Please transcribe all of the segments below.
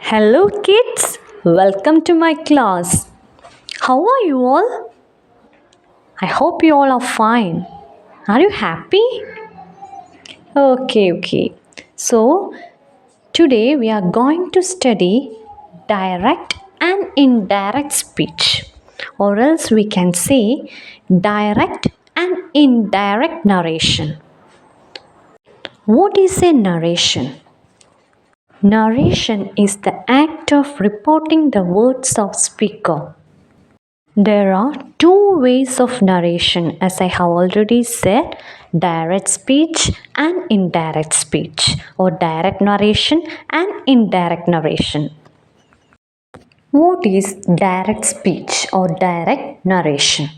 Hello kids, welcome to my class. How are you all? I hope you all are fine. Are you happy? Okay. So, today we are going to study direct and indirect speech, or else we can say direct and indirect narration. What is a narration? Narration is the act of reporting the words of speaker. There are two ways of narration, as I have already said, direct speech and indirect speech, or direct narration and indirect narration. What is direct speech or direct narration?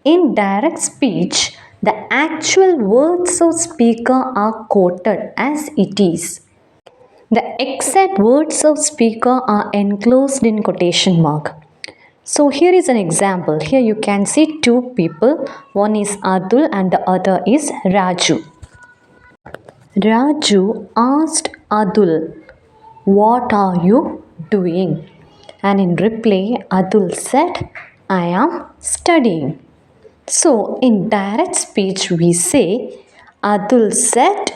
In direct speech, the actual words of speaker are quoted as it is. The exact words of speaker are enclosed in quotation mark. So here is an example. Here you can see two people. One is Adul and the other is Raju. Raju asked Adul, "What are you doing?" And in reply, Adul said, "I am studying." So in direct speech, we say, Adul said,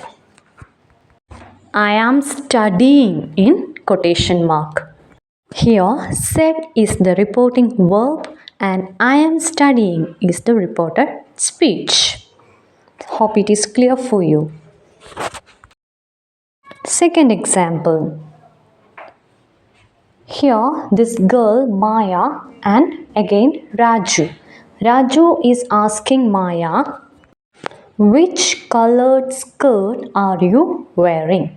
"I am studying" in quotation mark. Here, said is the reporting verb and I am studying is the reported speech. Hope it is clear for you. Second example. Here, this girl Maya and again Raju. Raju is asking Maya, "Which colored skirt are you wearing?"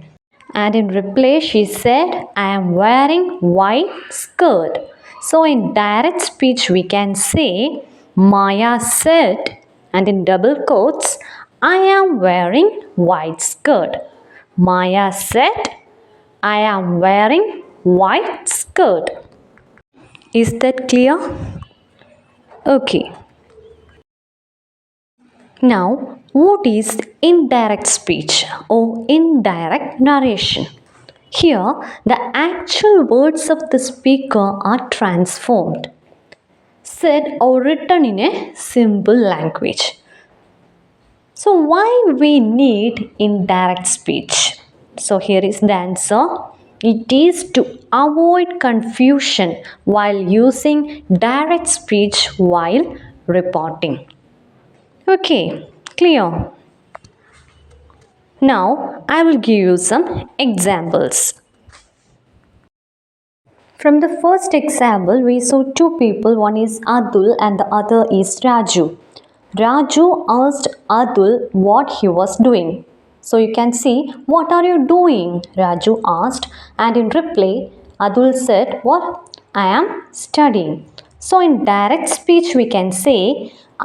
And in reply, she said, "I am wearing white skirt." So in direct speech, we can say, Maya said, and in double quotes, "I am wearing white skirt." Maya said, "I am wearing white skirt." Is that clear? Okay. Now, what is indirect speech or indirect narration? Here, the actual words of the speaker are transformed, said or written in a simple language. So, why we need indirect speech? So, here is the answer. It is to avoid confusion while using direct speech while reporting. Okay, clear? Now, I will give you some examples. From the first example, we saw two people, one is Adul and the other is Raju. Raju asked Adul what he was doing. So you can see, "What are you doing?" Raju asked, and in reply, Adul said, "What? I am studying." So in direct speech, we can say,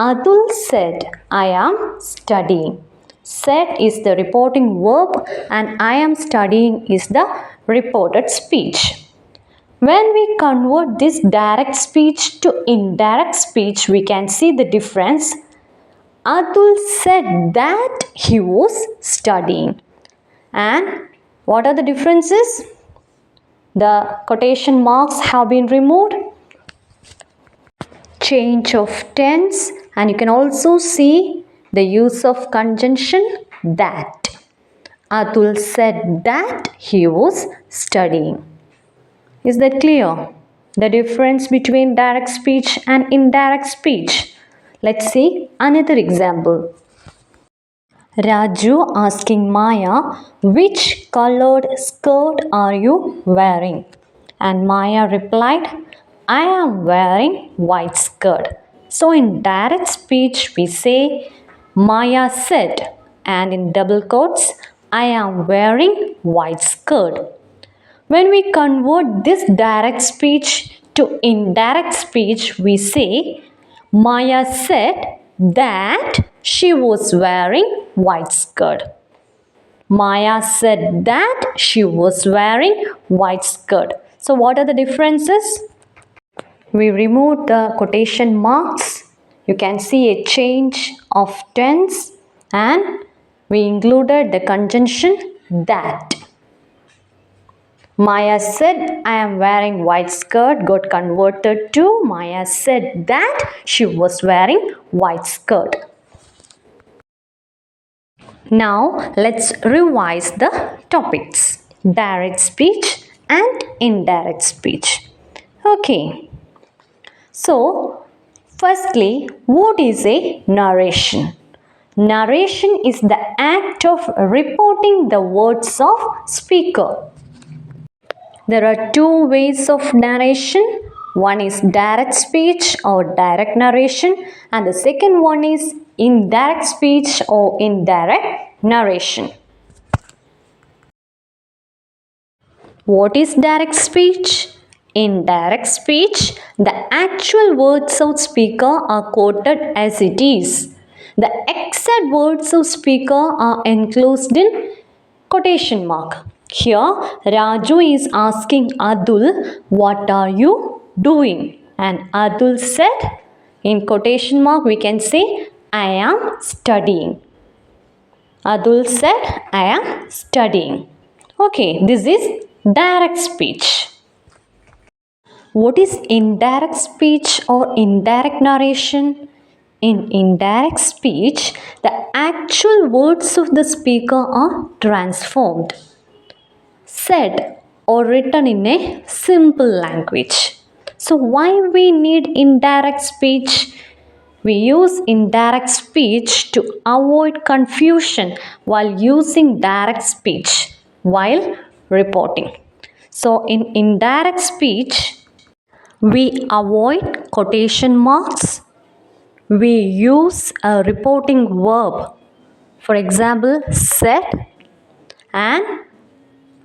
Adul said, "I am studying." Said is the reporting verb and I am studying is the reported speech. When we convert this direct speech to indirect speech, we can see the difference. Atul said that he was studying. And what are the differences? The quotation marks have been removed. Change of tense, and you can also see the use of conjunction that. Atul said that he was studying. Is that clear? The difference between direct speech and indirect speech. Let's see another example. Raju asking Maya, "Which colored skirt are you wearing?" And Maya replied, "I am wearing white skirt." So in direct speech we say, Maya said, and in double quotes, "I am wearing white skirt." When we convert this direct speech to indirect speech, we say, Maya said that she was wearing white skirt. Maya said that she was wearing white skirt. So what are the differences? We removed the quotation marks. You can see a change of tense and we included the conjunction that. Maya said, I am wearing white skirt got converted to Maya said that she was wearing white skirt. Now let's revise the topics: direct speech and indirect speech. Okay, so firstly, what is a narration? Narration is the act of reporting the words of speaker. There are two ways of narration. One is direct speech or direct narration, and the second one is indirect speech or indirect narration. What is direct speech? In direct speech, the actual words of speaker are quoted as it is. The exact words of speaker are enclosed in quotation mark. Here, Raju is asking Adul, what are you doing? And Adul said, in quotation mark, we can say, I am studying. Adul said, I am studying. Okay, this is direct speech. What is indirect speech or indirect narration? In indirect speech, the actual words of the speaker are transformed, said or written in a simple language. So why we need indirect speech? We use indirect speech to avoid confusion while using direct speech while reporting. So in indirect speech, we avoid quotation marks. We use a reporting verb. For example, said, and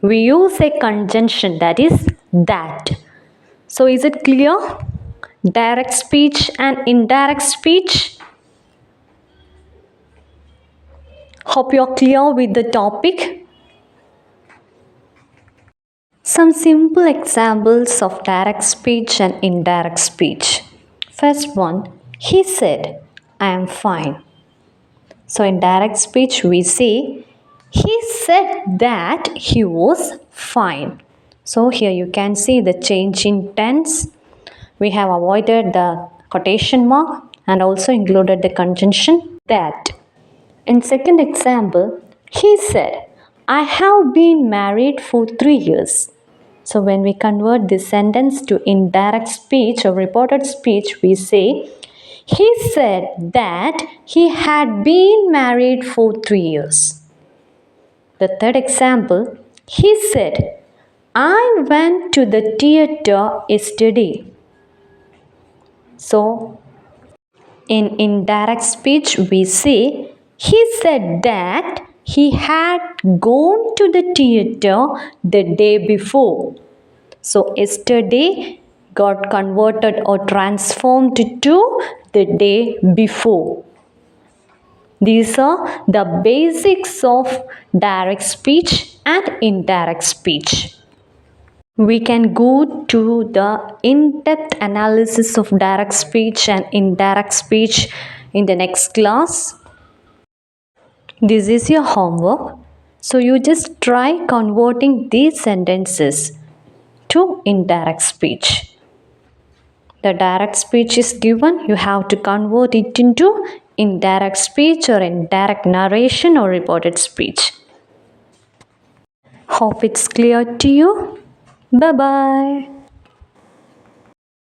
we use a conjunction, that is that. So is it clear? Direct speech and indirect speech. Hope you're clear with the topic. Some simple examples of direct speech and indirect speech. First one, he said, I am fine. So in direct speech we say, he said that he was fine. So here you can see the change in tense. We have avoided the quotation mark and also included the conjunction that. In second example, he said, I have been married for 3 years. So when we convert this sentence to indirect speech or reported speech, we say, he said that he had been married for 3 years. The third example, he said, I went to the theater yesterday. So in indirect speech, we say, he said that he had gone to the theater the day before. So, yesterday got converted or transformed to the day before. These are the basics of direct speech and indirect speech. We can go to the in-depth analysis of direct speech and indirect speech in the next class. This is your homework. So you just try converting these sentences to indirect speech. The direct speech is given, you have to convert it into indirect speech or indirect narration or reported speech. Hope it's clear to you. Bye bye.